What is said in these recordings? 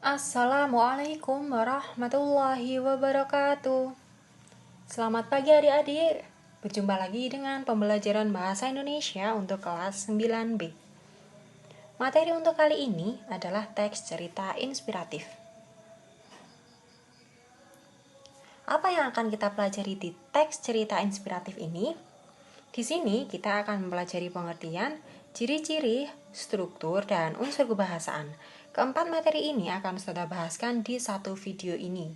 Assalamualaikum warahmatullahi wabarakatuh. Selamat pagi adik-adik. Berjumpa lagi dengan pembelajaran Bahasa Indonesia untuk kelas 9B. Materi untuk kali ini adalah teks cerita inspiratif. Apa yang akan kita pelajari di teks cerita inspiratif ini? Di sini kita akan mempelajari pengertian, ciri-ciri, struktur, dan unsur kebahasaan. Keempat materi ini akan Ustazah bahaskan di satu video ini.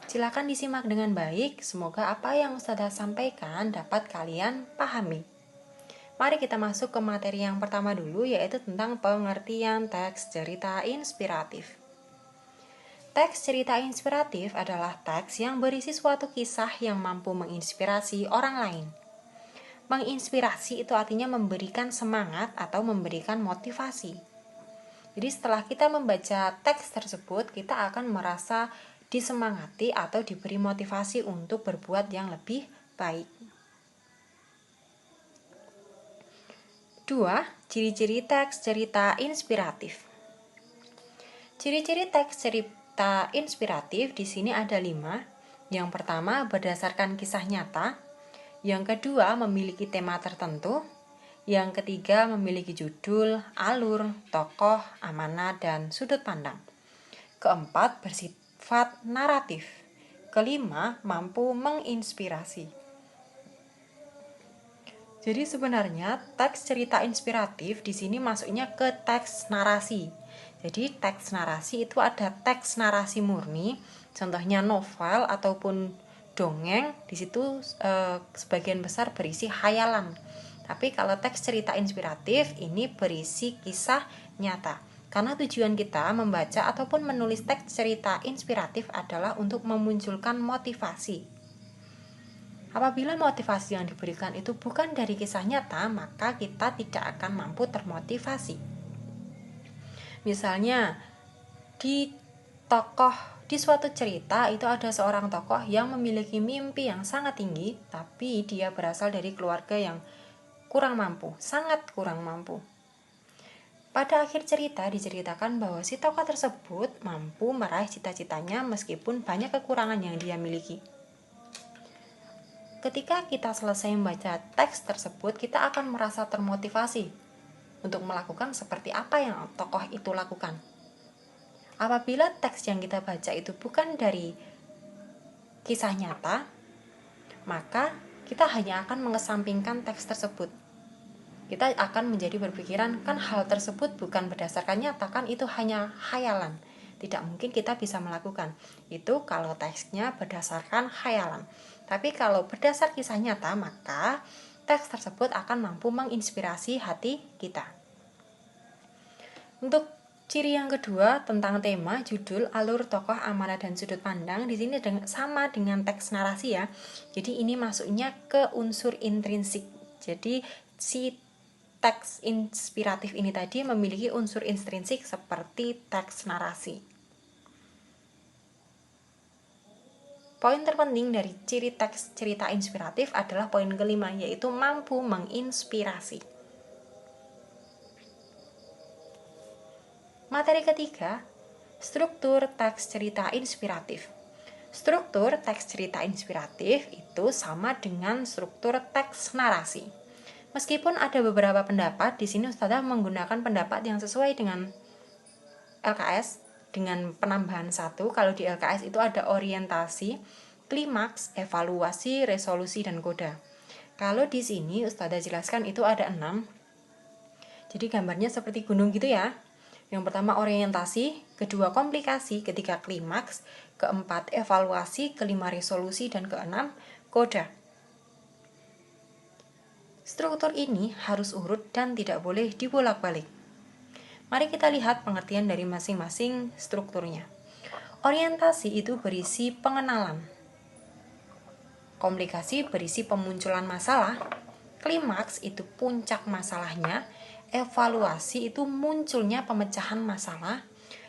Silakan disimak dengan baik, semoga apa yang Ustazah sampaikan dapat kalian pahami. Mari kita masuk ke materi yang pertama dulu, yaitu tentang pengertian teks cerita inspiratif. Teks cerita inspiratif adalah teks yang berisi suatu kisah yang mampu menginspirasi orang lain. Menginspirasi itu artinya memberikan semangat atau memberikan motivasi. Jadi setelah kita membaca teks tersebut, kita akan merasa disemangati atau diberi motivasi untuk berbuat yang lebih baik. 2. Ciri-ciri teks cerita inspiratif. Ciri-ciri teks cerita inspiratif di sini ada 5. Yang pertama, berdasarkan kisah nyata. Yang kedua, memiliki tema tertentu. Yang ketiga, memiliki judul, alur, tokoh, amanat, dan sudut pandang. Keempat, bersifat naratif. Kelima, mampu menginspirasi. Jadi sebenarnya teks cerita inspiratif di sini masuknya ke teks narasi. Jadi teks narasi itu ada teks narasi murni, contohnya novel ataupun dongeng. Di situ sebagian besar berisi khayalan. Tapi kalau teks cerita inspiratif ini berisi kisah nyata. Karena tujuan kita membaca ataupun menulis teks cerita inspiratif adalah untuk memunculkan motivasi. Apabila motivasi yang diberikan itu bukan dari kisah nyata, maka kita tidak akan mampu termotivasi. Misalnya, di suatu cerita itu ada seorang tokoh yang memiliki mimpi yang sangat tinggi, tapi dia berasal dari keluarga yang kurang mampu, sangat kurang mampu. Pada akhir cerita diceritakan bahwa si tokoh tersebut mampu meraih cita-citanya meskipun banyak kekurangan yang dia miliki. Ketika kita selesai membaca teks tersebut, kita akan merasa termotivasi untuk melakukan seperti apa yang tokoh itu lakukan. Apabila teks yang kita baca itu bukan dari kisah nyata, maka kita hanya akan mengesampingkan teks tersebut. Kita akan menjadi berpikiran, kan hal tersebut bukan berdasarkan nyata, kan itu hanya khayalan. Tidak mungkin kita bisa melakukan. Itu kalau teksnya berdasarkan khayalan. Tapi kalau berdasar kisah nyata, maka teks tersebut akan mampu menginspirasi hati kita. Untuk ciri yang kedua tentang tema, judul, alur, tokoh, amanat, dan sudut pandang, di sini sama dengan teks narasi ya. Jadi ini masuknya ke unsur intrinsik. Jadi si teks inspiratif ini tadi memiliki unsur intrinsik seperti teks narasi. Poin terpenting dari ciri teks cerita inspiratif adalah poin kelima, yaitu mampu menginspirasi. Materi ketiga, struktur teks cerita inspiratif. Struktur teks cerita inspiratif itu sama dengan struktur teks narasi. Meskipun ada beberapa pendapat, di sini Ustazah menggunakan pendapat yang sesuai dengan LKS dengan penambahan 1. Kalau di LKS itu ada orientasi, klimaks, evaluasi, resolusi, dan koda. Kalau di sini Ustazah jelaskan itu ada 6. Jadi gambarnya seperti gunung gitu ya. Yang pertama orientasi, kedua komplikasi, ketiga klimaks, keempat evaluasi, kelima resolusi, dan keenam koda. Struktur ini harus urut dan tidak boleh dibolak-balik. Mari kita lihat pengertian dari masing-masing strukturnya. Orientasi itu berisi pengenalan. Komplikasi berisi pemunculan masalah. Klimaks itu puncak masalahnya. Evaluasi itu munculnya pemecahan masalah.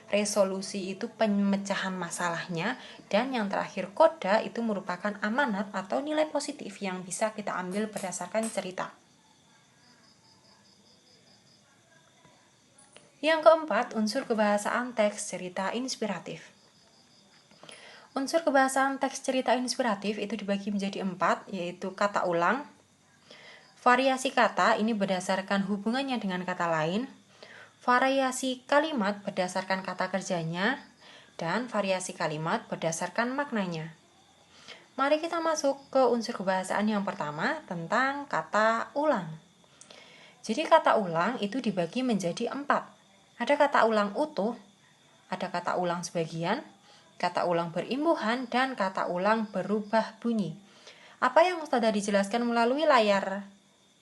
Resolusi itu pemecahan masalahnya. Dan yang terakhir koda itu merupakan amanat atau nilai positif yang bisa kita ambil berdasarkan cerita. Yang keempat, unsur kebahasaan teks cerita inspiratif. Unsur kebahasaan teks cerita inspiratif itu dibagi menjadi 4, yaitu kata ulang, variasi kata ini berdasarkan hubungannya dengan kata lain, variasi kalimat berdasarkan kata kerjanya, dan variasi kalimat berdasarkan maknanya. Mari kita masuk ke unsur kebahasaan yang pertama tentang kata ulang. Jadi kata ulang itu dibagi menjadi 4. Ada kata ulang utuh, ada kata ulang sebagian, kata ulang berimbuhan, dan kata ulang berubah bunyi. Apa yang Ustazah dijelaskan melalui layar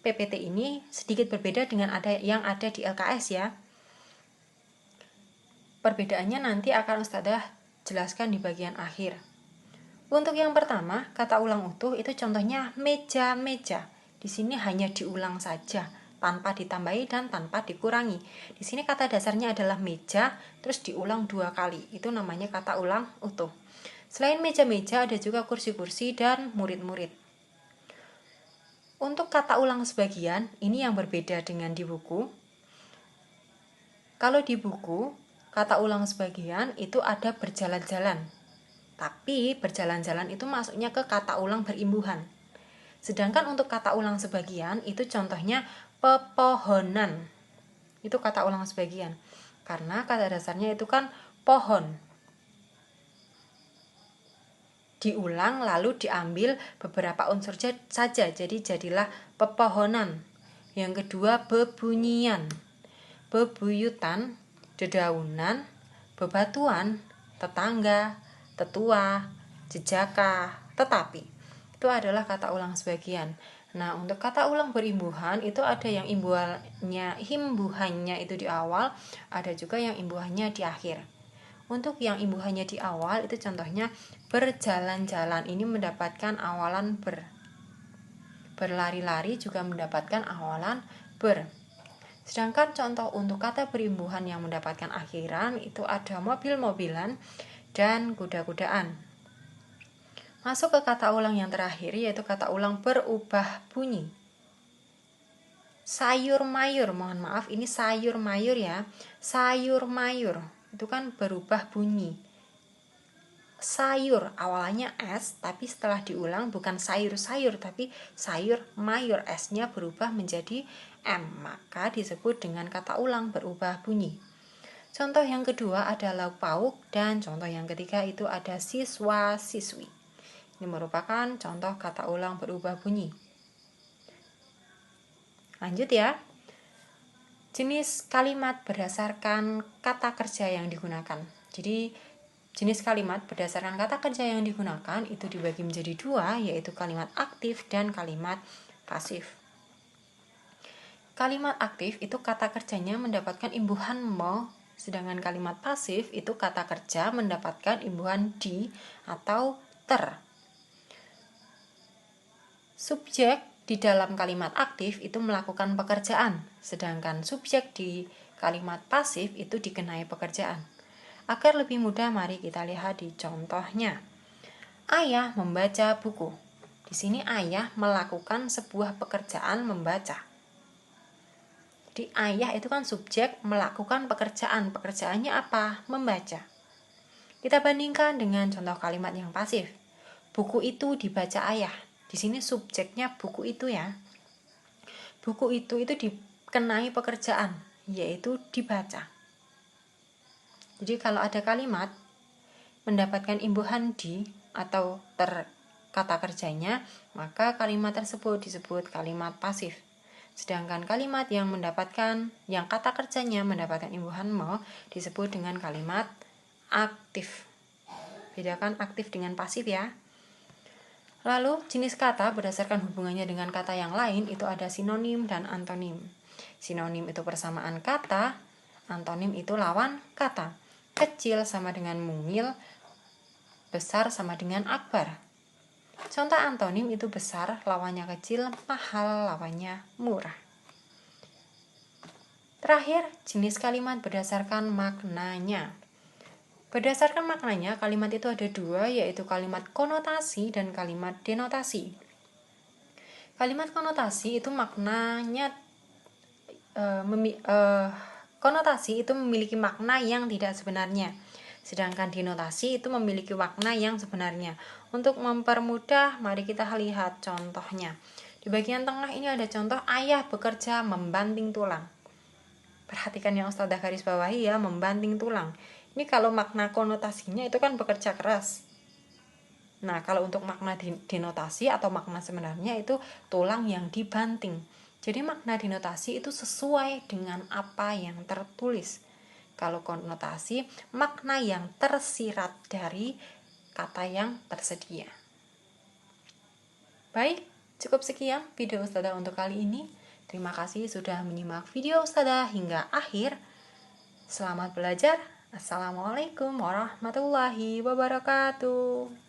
PPT ini sedikit berbeda dengan yang ada di LKS ya. Perbedaannya nanti akan Ustazah jelaskan di bagian akhir. Untuk yang pertama, kata ulang utuh itu contohnya meja-meja. Di sini hanya diulang saja, tanpa ditambahi dan tanpa dikurangi. Di sini kata dasarnya adalah meja, terus diulang 2 kali. Itu namanya kata ulang utuh. Selain meja-meja, ada juga kursi-kursi dan murid-murid. Untuk kata ulang sebagian, ini yang berbeda dengan di buku. Kalau di buku, kata ulang sebagian itu ada berjalan-jalan. Tapi berjalan-jalan itu masuknya ke kata ulang berimbuhan. Sedangkan untuk kata ulang sebagian itu contohnya pepohonan. Itu kata ulang sebagian. Karena kata dasarnya itu kan pohon. Diulang lalu diambil beberapa unsur saja. Jadi jadilah pepohonan. Yang kedua bebunyian, bebuyutan, dedaunan, bebatuan, tetangga, tetua, jejaka, tetapi. Itu adalah kata ulang sebagian. Nah, untuk kata ulang berimbuhan itu ada yang imbuhannya itu di awal, ada juga yang imbuhannya di akhir. Untuk yang imbuhannya di awal itu contohnya berjalan-jalan, ini mendapatkan awalan ber. Berlari-lari juga mendapatkan awalan ber. Sedangkan contoh untuk kata berimbuhan yang mendapatkan akhiran itu ada mobil-mobilan dan kuda-kudaan. Masuk ke kata ulang yang terakhir, yaitu kata ulang berubah bunyi. Sayur mayur, mohon maaf ini sayur mayur ya. Sayur mayur itu kan berubah bunyi. Sayur awalnya S, tapi setelah diulang bukan sayur-sayur tapi sayur mayur, S-nya berubah menjadi M, maka disebut dengan kata ulang berubah bunyi. Contoh yang kedua ada lauk pauk, dan contoh yang ketiga itu ada siswa-siswi. Ini merupakan contoh kata ulang berubah bunyi. Lanjut ya. Jenis kalimat berdasarkan kata kerja yang digunakan. Jadi jenis kalimat berdasarkan kata kerja yang digunakan itu dibagi menjadi 2, yaitu kalimat aktif dan kalimat pasif. Kalimat aktif itu kata kerjanya mendapatkan imbuhan mo, sedangkan kalimat pasif itu kata kerja mendapatkan imbuhan di atau ter. Subjek di dalam kalimat aktif itu melakukan pekerjaan, sedangkan subjek di kalimat pasif itu dikenai pekerjaan. Agar lebih mudah, mari kita lihat di contohnya. Ayah membaca buku. Di sini ayah melakukan sebuah pekerjaan membaca. Jadi ayah itu kan subjek melakukan pekerjaan. Pekerjaannya apa? Membaca. Kita bandingkan dengan contoh kalimat yang pasif. Buku itu dibaca ayah. Di sini subjeknya buku itu ya. Buku itu dikenai pekerjaan, yaitu dibaca. Jadi kalau ada kalimat mendapatkan imbuhan di atau ter kata kerjanya, maka kalimat tersebut disebut kalimat pasif. Sedangkan kalimat yang kata kerjanya mendapatkan imbuhan mo disebut dengan kalimat aktif. Bedakan aktif dengan pasif ya. Lalu jenis kata berdasarkan hubungannya dengan kata yang lain itu ada sinonim dan antonim. Sinonim itu persamaan kata, antonim itu lawan kata. Kecil sama dengan mungil, besar sama dengan akbar. Contoh antonim itu besar, lawannya kecil, mahal, lawannya murah. Terakhir, jenis kalimat berdasarkan maknanya. Berdasarkan maknanya, kalimat itu ada 2, yaitu kalimat konotasi dan kalimat denotasi. Kalimat konotasi itu maknanya konotasi itu memiliki makna yang tidak sebenarnya, sedangkan denotasi itu memiliki makna yang sebenarnya. Untuk mempermudah, mari kita lihat contohnya. Di bagian tengah ini ada contoh ayah bekerja membanting tulang. Perhatikan yang Ustazah garis bawahi ya, membanting tulang. Ini kalau makna konotasinya itu kan bekerja keras. Nah, kalau untuk makna denotasi atau makna sebenarnya itu tulang yang dibanting. Jadi makna denotasi itu sesuai dengan apa yang tertulis. Kalau konotasi, makna yang tersirat dari kata yang tersedia. Baik, cukup sekian video Ustazah untuk kali ini. Terima kasih sudah menyimak video Ustazah hingga akhir. Selamat belajar. Assalamualaikum warahmatullahi wabarakatuh.